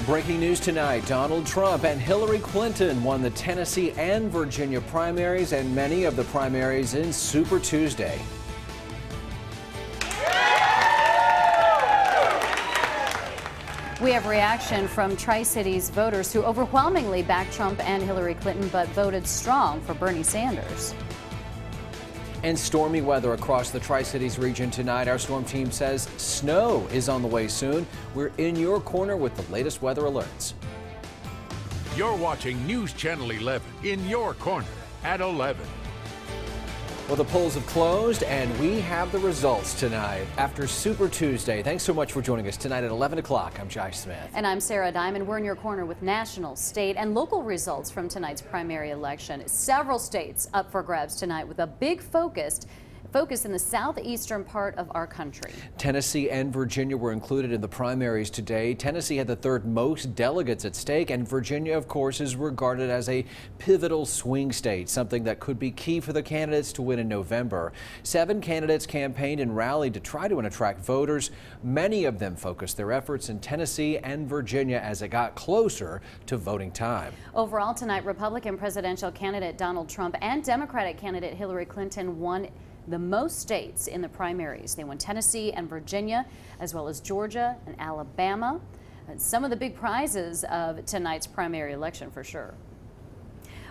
Breaking news tonight, Donald Trump and Hillary Clinton won the Tennessee and Virginia primaries and many of the primaries in Super Tuesday. We have reaction from Tri-Cities voters who overwhelmingly backed Trump and Hillary Clinton but voted strong for Bernie Sanders. And stormy weather across the Tri-Cities region tonight. Our storm team says snow is on the way soon. We're in your corner with the latest weather alerts. You're watching News Channel 11 in your corner at 11. Well, the polls have closed and we have the results tonight after Super Tuesday. Thanks so much for joining us tonight at 11 o'clock. I'm Josh Smith. And I'm Sarah Diamond. We're in your corner with national, state, and local results from tonight's primary election. Several states up for grabs tonight with a big focus in the southeastern part of our country. Tennessee and Virginia were included in the primaries today. Tennessee had the third most delegates at stake, and Virginia, of course, is regarded as a pivotal swing state, something that could be key for the candidates to win in November. 7 candidates campaigned and rallied to try to attract voters. Many of them focused their efforts in Tennessee and Virginia as it got closer to voting time. Overall tonight, Republican presidential candidate Donald Trump and Democratic candidate Hillary Clinton won the most states in the primaries. They won Tennessee and Virginia, as well as Georgia and Alabama. And some of the big prizes of tonight's primary election for sure.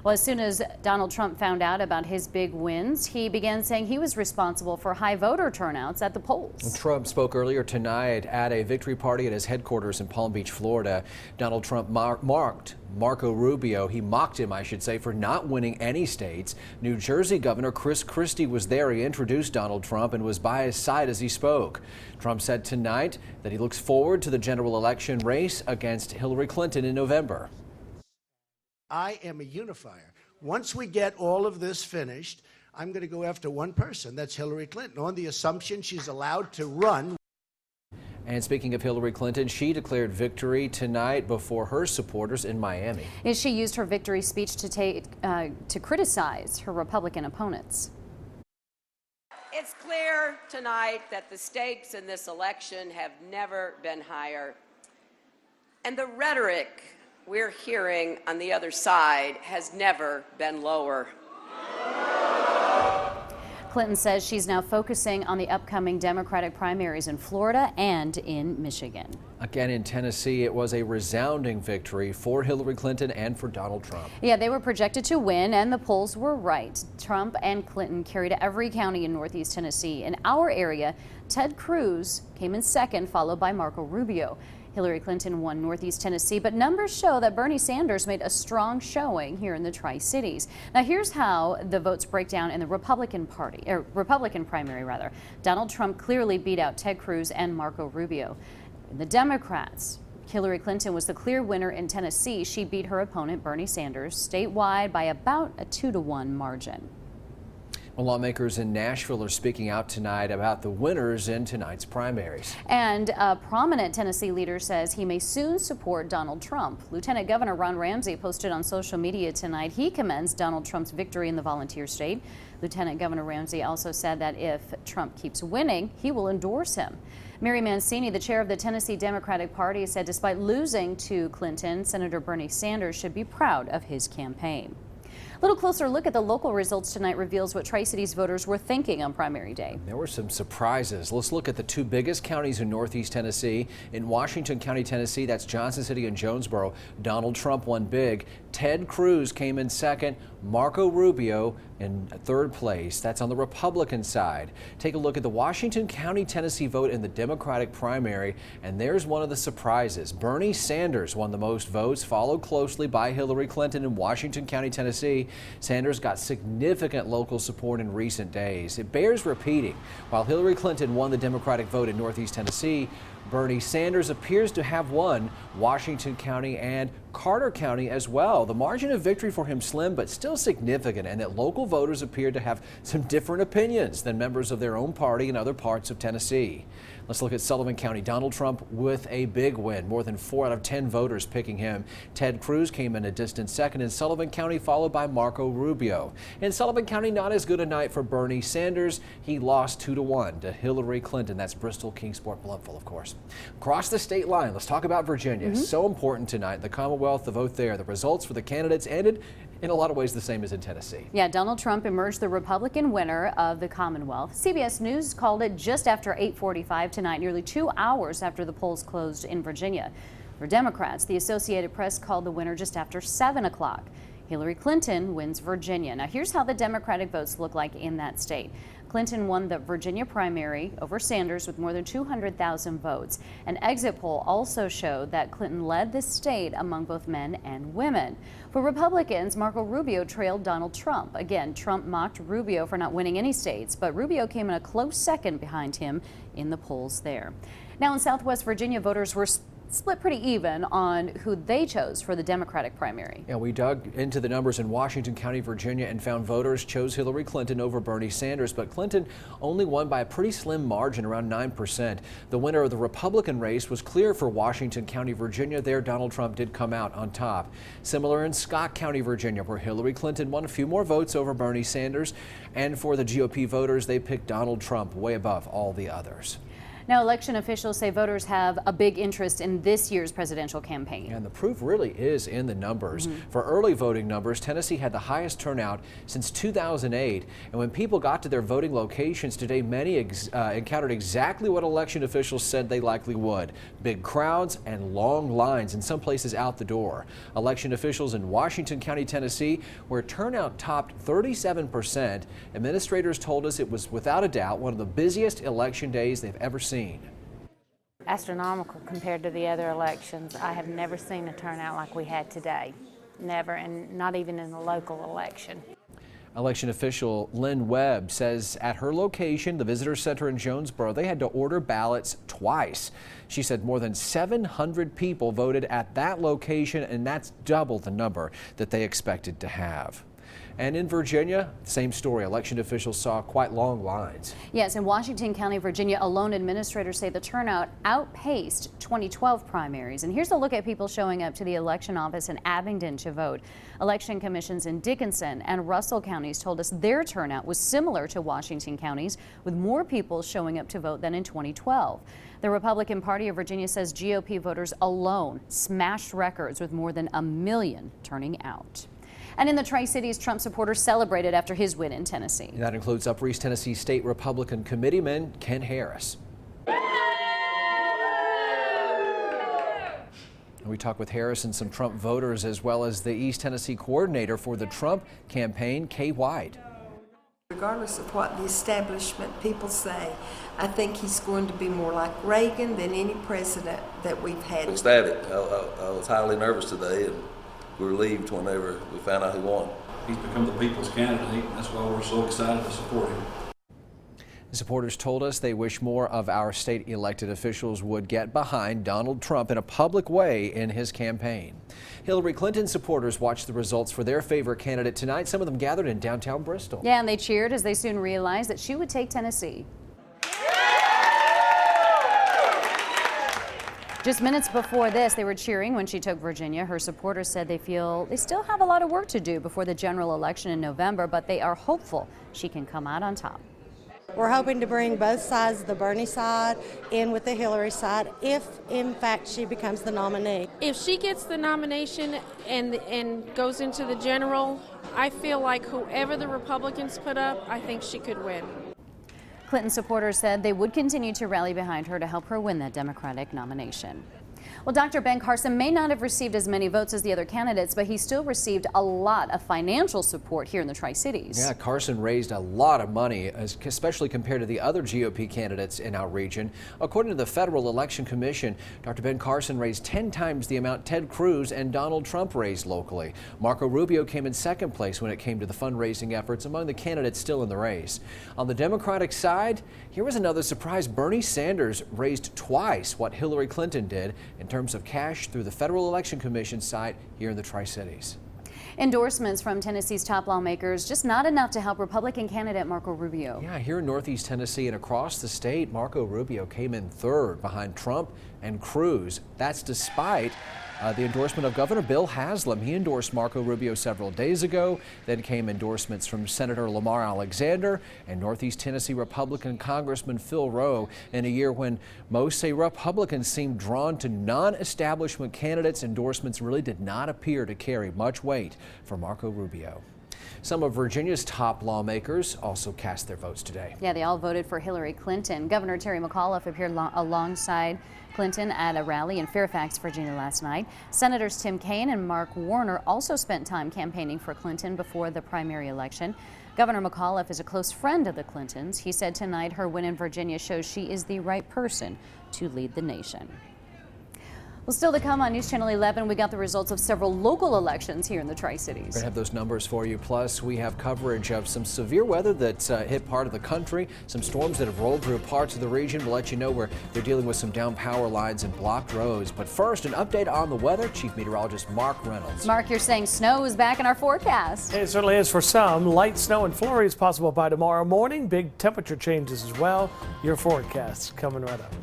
Well, as soon as Donald Trump found out about his big wins, he began saying he was responsible for high voter turnouts at the polls. Trump spoke earlier tonight at a victory party at his headquarters in Palm Beach, Florida. Donald Trump mocked Marco Rubio. He mocked him, I should say, for not winning any states. New Jersey Governor Chris Christie was there. He introduced Donald Trump and was by his side as he spoke. Trump said tonight that he looks forward to the general election race against Hillary Clinton in November. I am a unifier. Once we get all of this finished, I'm going to go after one person. That's Hillary Clinton, on the assumption she's allowed to run. And speaking of Hillary Clinton, she declared victory tonight before her supporters in Miami. She used her victory speech to criticize her Republican opponents. It's clear tonight that the stakes in this election have never been higher, and the rhetoric we're hearing on the other side has never been lower. Clinton says she's now focusing on the upcoming Democratic primaries in Florida and in Michigan. Again, in Tennessee, it was a resounding victory for Hillary Clinton and for Donald Trump. Yeah, they were projected to win, and the polls were right. Trump and Clinton carried every county in Northeast Tennessee. In our area, Ted Cruz came in second, followed by Marco Rubio. Hillary Clinton won Northeast Tennessee, but numbers show that Bernie Sanders made a strong showing here in the Tri-Cities. Now, here's how the votes break down in the Republican primary rather. Donald Trump clearly beat out Ted Cruz and Marco Rubio. In the Democrats, Hillary Clinton was the clear winner in Tennessee. She beat her opponent, Bernie Sanders, statewide by about a 2-to-1 margin. Well, lawmakers in Nashville are speaking out tonight about the winners in tonight's primaries. And a prominent Tennessee leader says he may soon support Donald Trump. Lieutenant Governor Ron Ramsey posted on social media tonight he commends Donald Trump's victory in the volunteer state. Lieutenant Governor Ramsey also said that if Trump keeps winning, he will endorse him. Mary Mancini, the chair of the Tennessee Democratic Party, said despite losing to Clinton, Senator Bernie Sanders should be proud of his campaign. A little closer look at the local results tonight reveals what Tri-Cities voters were thinking on primary day. There were some surprises. Let's look at the 2 biggest counties in Northeast Tennessee. In Washington County, Tennessee, that's Johnson City and Jonesboro. Donald Trump won big. Ted Cruz came in second. Marco Rubio in third place. That's on the Republican side. Take a look at the Washington County, Tennessee vote in the Democratic primary, and there's one of the surprises. Bernie Sanders won the most votes, followed closely by Hillary Clinton in Washington County, Tennessee. Sanders got significant local support in recent days. It bears repeating. While Hillary Clinton won the Democratic vote in Northeast Tennessee, Bernie Sanders appears to have won Washington County and Carter County as well. The margin of victory for him slim, but still significant, and that local voters appear to have some different opinions than members of their own party in other parts of Tennessee. Let's look at Sullivan County. Donald Trump with a big win. More than 4 out of 10 voters picking him. Ted Cruz came in a distant second in Sullivan County, followed by Marco Rubio. In Sullivan County, not as good a night for Bernie Sanders. He lost 2-1 to Hillary Clinton. That's Bristol, Kingsport, Bloodful, of course. Across the state line, let's talk about Virginia. So important tonight. The Commonwealth, the vote there. The results for the candidates ended in a lot of ways the same as in Tennessee. Yeah, Donald Trump emerged the Republican winner of the Commonwealth. CBS News called it just after 8:45 tonight, nearly 2 hours after the polls closed in Virginia. For Democrats, the Associated Press called the winner just after 7 o'clock. Hillary Clinton wins Virginia. Now here's how the Democratic votes look like in that state. Clinton won the Virginia primary over Sanders with more than 200,000 votes. An exit poll also showed that Clinton led the state among both men and women. For Republicans, Marco Rubio trailed Donald Trump. Again, Trump mocked Rubio for not winning any states, but Rubio came in a close second behind him in the polls there. Now in Southwest Virginia, voters were split pretty even on who they chose for the Democratic primary. Yeah, we dug into the numbers in Washington County, Virginia, and found voters chose Hillary Clinton over Bernie Sanders, but Clinton only won by a pretty slim margin, around 9%. The winner of the Republican race was clear for Washington County, Virginia. There, Donald Trump did come out on top. Similar in Scott County, Virginia, where Hillary Clinton won a few more votes over Bernie Sanders. And for the GOP voters, they picked Donald Trump way above all the others. Now, election officials say voters have a big interest in this year's presidential campaign. And the proof really is in the numbers. For early voting numbers, Tennessee had the highest turnout since 2008. And when people got to their voting locations today, many encountered exactly what election officials said they likely would. Big crowds and long lines, in some places out the door. Election officials in Washington County, Tennessee, where turnout topped 37%, administrators told us it was without a doubt one of the busiest election days they've ever seen. Astronomical compared to the other elections. I have never seen a turnout like we had today. Never, and not even in a local election. Election official Lynn Webb says at her location, the Visitor Center in Jonesboro, they had to order ballots twice. She said more than 700 people voted at that location, and that's double the number that they expected to have. And in Virginia, same story. Election officials saw quite long lines. Yes, in Washington County, Virginia alone, administrators say the turnout outpaced 2012 primaries. And here's a look at people showing up to the election office in Abingdon to vote. Election commissions in Dickinson and Russell counties told us their turnout was similar to Washington County's, with more people showing up to vote than in 2012. The Republican Party of Virginia says GOP voters alone smashed records with more than 1 million turning out. And in the Tri-Cities, Trump supporters celebrated after his win in Tennessee. That includes Upper East Tennessee State Republican Committeeman Ken Harris. We talked with Harris and some Trump voters, as well as the East Tennessee coordinator for the Trump campaign, Kay White. Regardless of what the establishment people say, I think he's going to be more like Reagan than any president that we've had. Ecstatic. I was highly nervous today and relieved whenever we found out who won. He's become the people's candidate, and that's why we're so excited to support him. The supporters told us they wish more of our state elected officials would get behind Donald Trump in a public way in his campaign. Hillary Clinton supporters watched the results for their favorite candidate tonight. Some of them gathered in downtown Bristol. Yeah, and they cheered as they soon realized that she would take Tennessee. Just minutes before this, they were cheering when she took Virginia. Her supporters said they feel they still have a lot of work to do before the general election in November, but they are hopeful she can come out on top. We're hoping to bring both sides, the Bernie side in with the Hillary side, if in fact she becomes the nominee. If she gets the nomination and goes into the general, I feel like whoever the Republicans put up, I think she could win. Clinton supporters said they would continue to rally behind her to help her win that Democratic nomination. Well, Dr. Ben Carson may not have received as many votes as the other candidates, but he still received a lot of financial support here in the Tri-Cities. Yeah, Carson raised a lot of money, especially compared to the other GOP candidates in our region. According to the Federal Election Commission, Dr. Ben Carson raised 10 times the amount Ted Cruz and Donald Trump raised locally. Marco Rubio came in second place when it came to the fundraising efforts among the candidates still in the race. On the Democratic side, here was another surprise. Bernie Sanders raised twice what Hillary Clinton did in terms of cash through the Federal Election Commission site here in the Tri-Cities. Endorsements from Tennessee's top lawmakers just not enough to help Republican candidate Marco Rubio. Yeah, here in Northeast Tennessee and across the state, Marco Rubio came in third behind Trump and Cruz. That's despite the endorsement of Governor Bill Haslam. He endorsed Marco Rubio several days ago. Then came endorsements from Senator Lamar Alexander and Northeast Tennessee Republican Congressman Phil Rowe. In a year when most say Republicans seemed drawn to non-establishment candidates, endorsements really did not appear to carry much weight for Marco Rubio. Some of Virginia's top lawmakers also cast their votes today. Yeah, they all voted for Hillary Clinton. Governor Terry McAuliffe appeared alongside Clinton at a rally in Fairfax, Virginia last night. Senators Tim Kaine and Mark Warner also spent time campaigning for Clinton before the primary election. Governor McAuliffe is a close friend of the Clintons. He said tonight her win in Virginia shows she is the right person to lead the nation. Well, still to come on News Channel 11, we got the results of several local elections here in the Tri-Cities. We're going to have those numbers for you. Plus, we have coverage of some severe weather that's hit part of the country, some storms that have rolled through parts of the region. We'll let you know where they're dealing with some down power lines and blocked roads. But first, an update on the weather. Chief Meteorologist Mark Reynolds. Mark, you're saying snow is back in our forecast. It certainly is for some. Light snow and flurries possible by tomorrow morning. Big temperature changes as well. Your forecast coming right up.